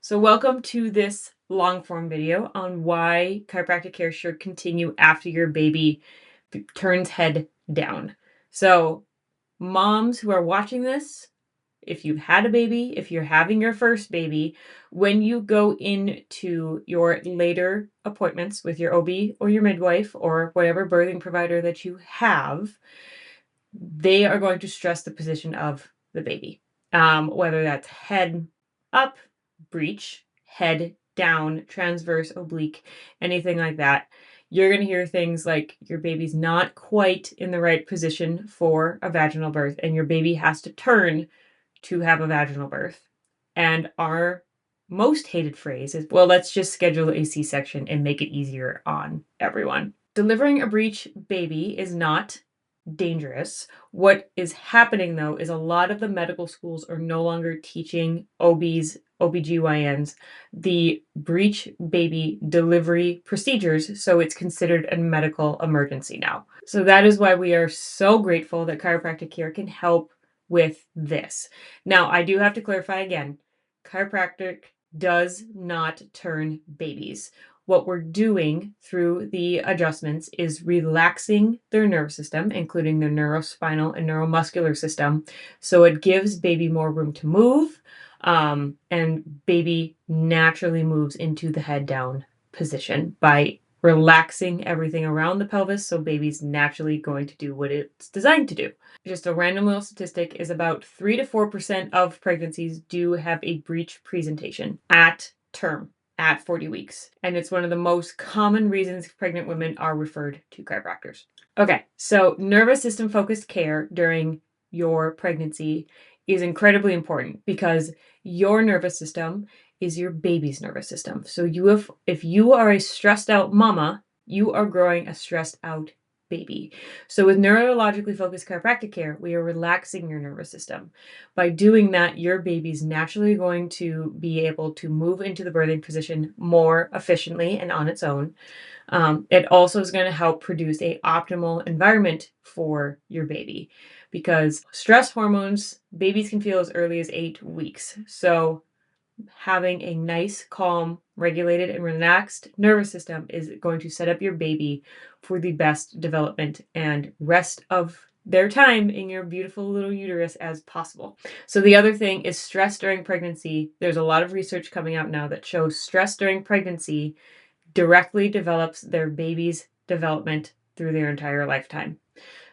So welcome to this long form video on why chiropractic care should continue after your baby turns head down. So moms who are watching this, if you've had a baby, if you're having your first baby, when you go into your later appointments with your OB or your midwife or whatever birthing provider that you have, they are going to stress the position of the baby. Whether that's head up, breech, head down, transverse, oblique, anything like that. You're going to hear things like your baby's not quite in the right position for a vaginal birth, and your baby has to turn to have a vaginal birth. And our most hated phrase is, well, let's just schedule a C-section and make it easier on everyone. Delivering a breech baby is not dangerous. What is happening though is a lot of the medical schools are no longer teaching OBGYNs the breech baby delivery procedures, so it's considered a medical emergency now. So that is why we are so grateful that chiropractic care can help with this. Now, I do have to clarify again, chiropractic does not turn babies. What we're doing through the adjustments is relaxing their nervous system, including their neurospinal and neuromuscular system. So it gives baby more room to move, and baby naturally moves into the head down position by relaxing everything around the pelvis. So baby's naturally going to do what it's designed to do. Just a random little statistic is about 3 to 4% of pregnancies do have a breech presentation at term, at 40 weeks. And it's one of the most common reasons pregnant women are referred to chiropractors. Okay, so nervous system focused care during your pregnancy is incredibly important because your nervous system is your baby's nervous system. So if you are a stressed out mama, you are growing a stressed out baby. So with neurologically focused chiropractic care, we are relaxing your nervous system. By doing that, your baby's naturally going to be able to move into the birthing position more efficiently and on its own. It also is going to help produce a optimal environment for your baby because stress hormones, babies can feel as early as 8 weeks. So having a nice, calm, regulated, and relaxed nervous system is going to set up your baby for the best development and rest of their time in your beautiful little uterus as possible. So the other thing is stress during pregnancy. There's a lot of research coming out now that shows stress during pregnancy directly develops their baby's development through their entire lifetime.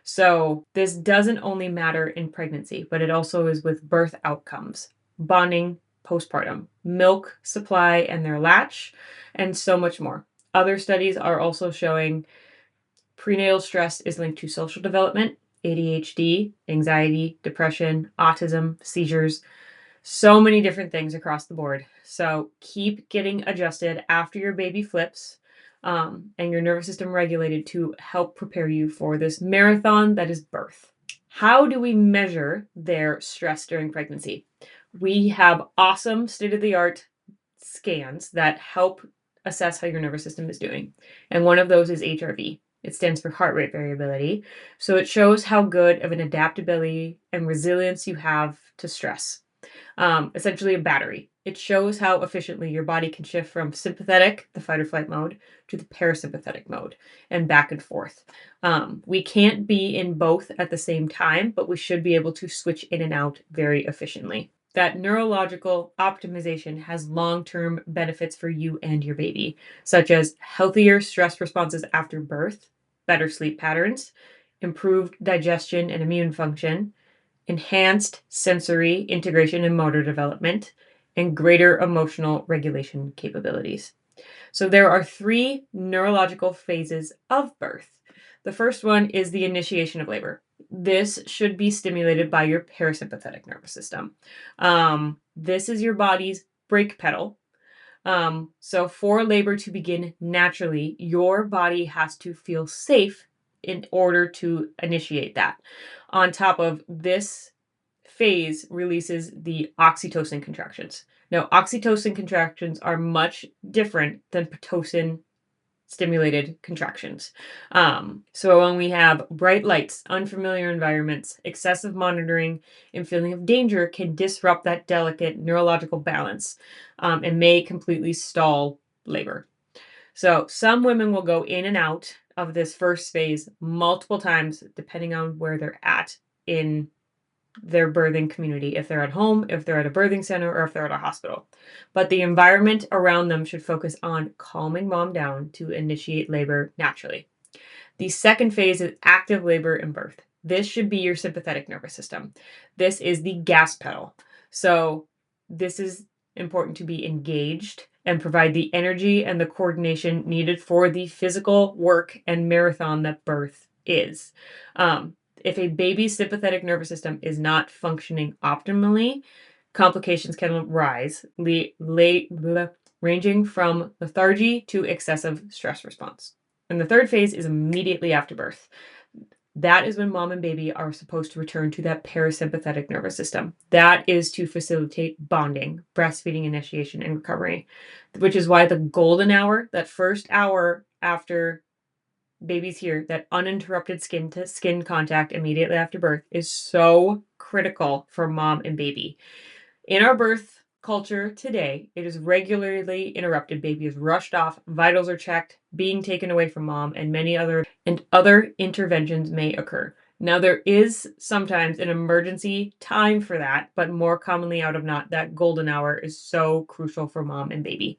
So this doesn't only matter in pregnancy, but it also is with birth outcomes, bonding, postpartum, milk supply and their latch, and so much more. Other studies are also showing prenatal stress is linked to social development, ADHD, anxiety, depression, autism, seizures, so many different things across the board. So keep getting adjusted after your baby flips, and your nervous system regulated to help prepare you for this marathon that is birth. How do we measure their stress during pregnancy? We have awesome state-of-the-art scans that help assess how your nervous system is doing. And one of those is HRV. It stands for heart rate variability. So it shows how good of an adaptability and resilience you have to stress. Essentially a battery. It shows how efficiently your body can shift from sympathetic, the fight or flight mode, to the parasympathetic mode and back and forth. We can't be in both at the same time, but we should be able to switch in and out very efficiently. That neurological optimization has long-term benefits for you and your baby, such as healthier stress responses after birth, better sleep patterns, improved digestion and immune function, enhanced sensory integration and motor development, and greater emotional regulation capabilities. So there are 3 neurological phases of birth. The first one is the initiation of labor. This should be stimulated by your parasympathetic nervous system. This is your body's brake pedal. So for labor to begin naturally, your body has to feel safe in order to initiate that. On top of this phase releases the oxytocin contractions. Now, oxytocin contractions are much different than Pitocin stimulated contractions. So when we have bright lights, unfamiliar environments, excessive monitoring, and feeling of danger can disrupt that delicate neurological balance, and may completely stall labor. So some women will go in and out of this first phase multiple times, depending on where they're at in their birthing community, if they're at home, if they're at a birthing center, or if they're at a hospital. But the environment around them should focus on calming mom down to initiate labor naturally. The second phase is active labor and birth. This should be your sympathetic nervous system. This is the gas pedal. So this is important to be engaged and provide the energy and the coordination needed for the physical work and marathon that birth is. If a baby's sympathetic nervous system is not functioning optimally, complications can arise, ranging from lethargy to excessive stress response. And the third phase is immediately after birth. That is when mom and baby are supposed to return to that parasympathetic nervous system. That is to facilitate bonding, breastfeeding initiation, and recovery, which is why the golden hour, that first hour after baby's here, that uninterrupted skin to skin contact immediately after birth, is so critical for mom and baby. In our birth culture today, it is regularly interrupted. Baby is rushed off, vitals are checked, being taken away from mom, and many other interventions may occur. Now, there is sometimes an emergency time for that, but more commonly out of not, that golden hour is so crucial for mom and baby.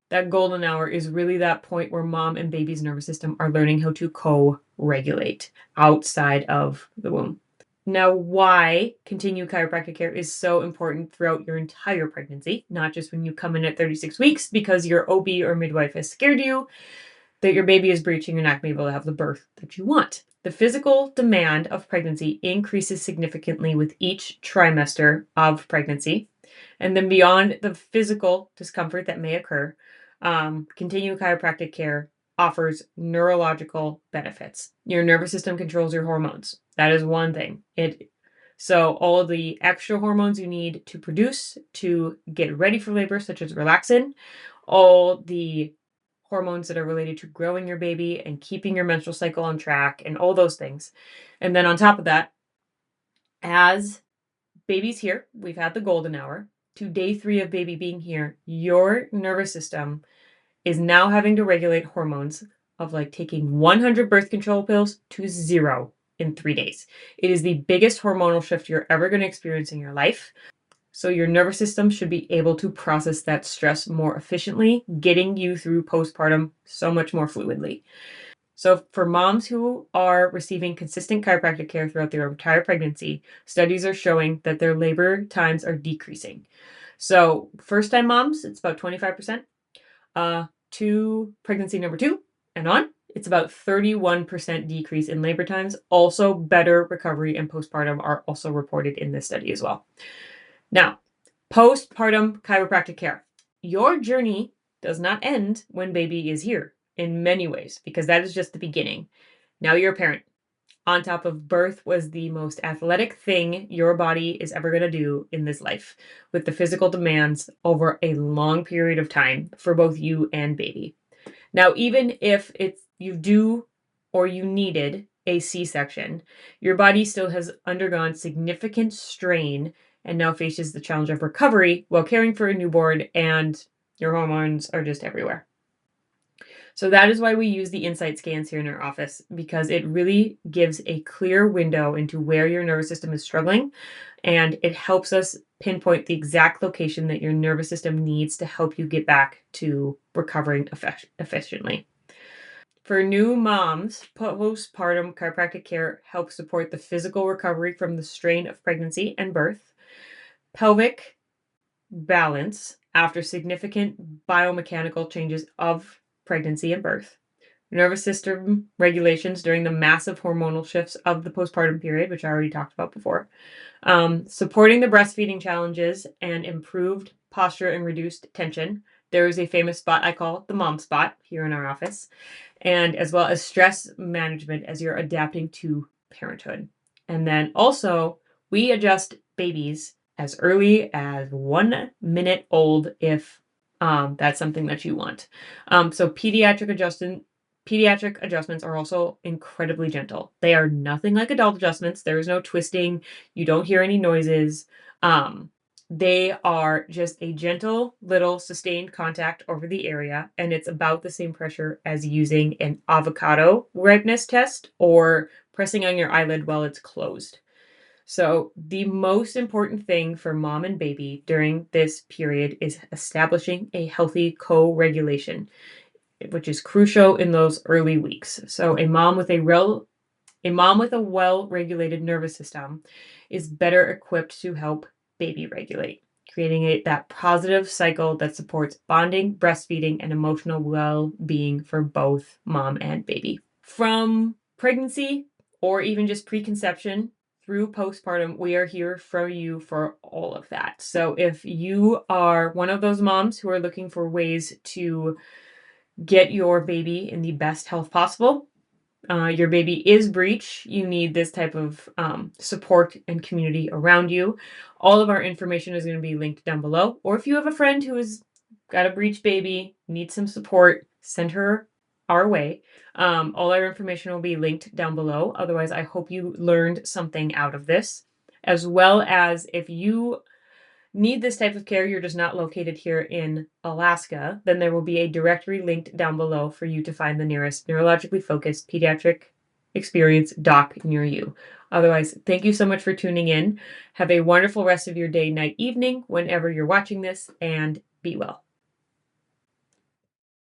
That golden hour is really that point where mom and baby's nervous system are learning how to co-regulate outside of the womb. Now, why continued chiropractic care is so important throughout your entire pregnancy, not just when you come in at 36 weeks because your OB or midwife has scared you that your baby is breaching, you're not going to be able to have the birth that you want. The physical demand of pregnancy increases significantly with each trimester of pregnancy. And then beyond the physical discomfort that may occur, continued chiropractic care offers neurological benefits. Your nervous system controls your hormones. That is one thing. So all of the extra hormones you need to produce to get ready for labor, such as relaxin, all the hormones that are related to growing your baby and keeping your menstrual cycle on track and all those things. And then on top of that, as baby's here, we've had the golden hour, to day 3 of baby being here, your nervous system is now having to regulate hormones of like taking 100 birth control pills to 0 in 3 days. It is the biggest hormonal shift you're ever going to experience in your life. So your nervous system should be able to process that stress more efficiently, getting you through postpartum so much more fluidly. So for moms who are receiving consistent chiropractic care throughout their entire pregnancy, studies are showing that their labor times are decreasing. So first-time moms, it's about 25%. To pregnancy number 2 and on, it's about 31% decrease in labor times. Also, better recovery and postpartum are also reported in this study as well. Now, postpartum chiropractic care. Your journey does not end when baby is here in many ways, because that is just the beginning. Now you're a parent. On top of birth was the most athletic thing your body is ever going to do in this life, with the physical demands over a long period of time for both you and baby. Now, even if you do or you needed a C-section, your body still has undergone significant strain and now faces the challenge of recovery while caring for a newborn, and your hormones are just everywhere. So that is why we use the insight scans here in our office, because it really gives a clear window into where your nervous system is struggling, and it helps us pinpoint the exact location that your nervous system needs to help you get back to recovering efficiently. For new moms, postpartum chiropractic care helps support the physical recovery from the strain of pregnancy and birth, pelvic balance after significant biomechanical changes of pregnancy and birth, nervous system regulations during the massive hormonal shifts of the postpartum period, which I already talked about before, supporting the breastfeeding challenges and improved posture and reduced tension. There is a famous spot I call the mom spot here in our office, and as well as stress management as you're adapting to parenthood. And then also, we adjust babies as early as 1 minute old if that's something that you want. So pediatric adjustments are also incredibly gentle. They are nothing like adult adjustments. There is no twisting. You don't hear any noises. They are just a gentle little sustained contact over the area, and it's about the same pressure as using an avocado ripeness test or pressing on your eyelid while it's closed. So, the most important thing for mom and baby during this period is establishing a healthy co regulation, which is crucial in those early weeks. So, a mom with a well-regulated nervous system is better equipped to help baby regulate, creating that positive cycle that supports bonding, breastfeeding, and emotional well-being for both mom and baby. From pregnancy or even just preconception through postpartum, we are here for you for all of that. So if you are one of those moms who are looking for ways to get your baby in the best health possible, your baby is breech, you need this type of support and community around you. All of our information is going to be linked down below. Or if you have a friend who has got a breech baby, needs some support, send her our way. All our information will be linked down below. Otherwise, I hope you learned something out of this, as well as if you need this type of care, you're just not located here in Alaska, then there will be a directory linked down below for you to find the nearest neurologically focused pediatric experience doc near you. Otherwise, thank you so much for tuning in. Have a wonderful rest of your day, night, evening, whenever you're watching this, and be well.